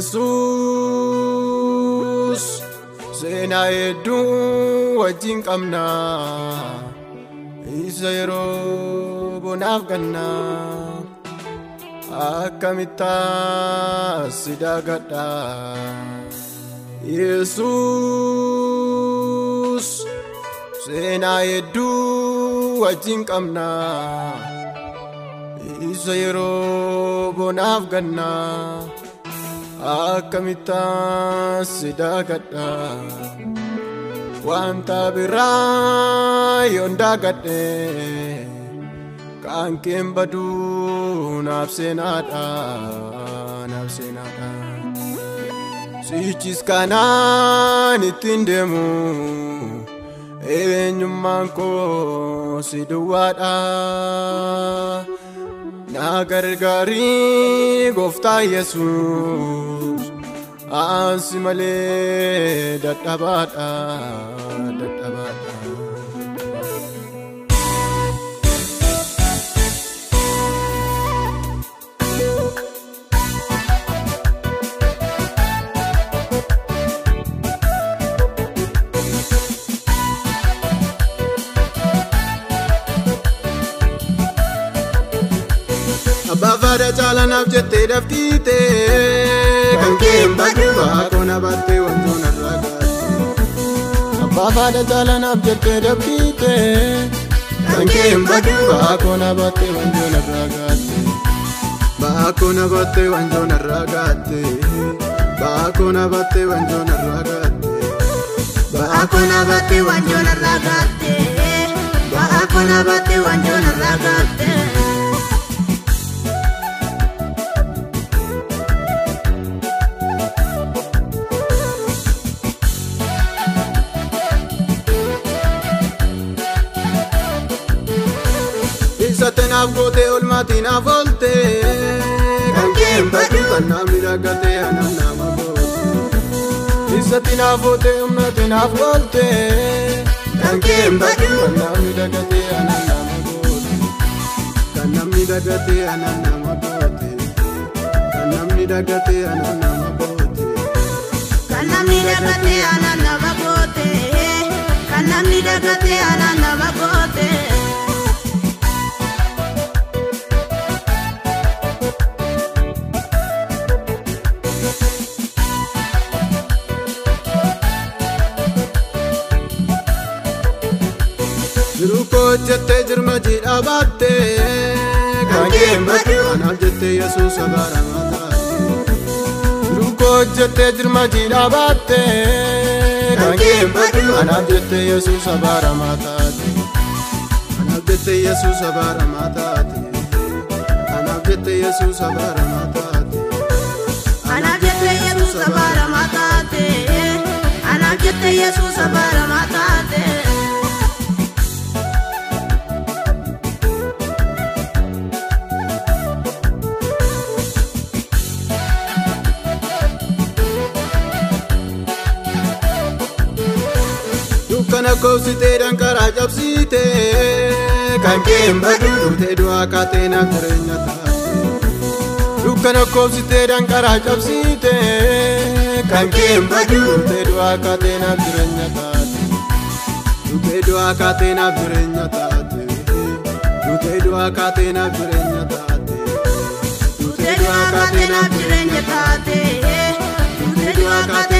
Yesus sena edu wajin kamna isa yero bonaf ganna akamita sidagada Yesus sena edu wajin kamna isa yero bonaf ganna akamita sidagada wanta biray ondagade kankem badu nafsenada sichis kanan itindemu enyumanko siduwada nagargari gofta Yesus ansimale databada Abafada jalan abjete daftite kankem badu akona batte wanjona ragate Abafada jalan abjete daftite kankem badu akona batte wanjona ragate bakona batte wanjona ragate bakona batte wanjona ragate bakona batte wanjona ragate bakona batte wanjona ragate Satenaf gote ulmatina volte kankem badu kanami ragate anama gote Satina vote ulmatina volte kankem badu kanami ragate anama gote kanami ragate anama gote kanami ragate anama gote kanami ragate anama gote kanami ragate anama gote Ruko jette jirmaji abatte kankem badu anal jette Yesus abaramata Ruko jette jirmaji abatte kankem badu anal jette Yesus abaramata anal jette Yesus abaramata anal jette Yesus abaramata anal jette Yesus abaramata anal jette Yesus abaramata Kana kosite dan karajab site kankem badu te dua katena terenyata Kana kosite dan karajab site kankem badu te dua katena terenyata te dua katena terenyata te dua katena terenyata te dua katena terenyata te dua katena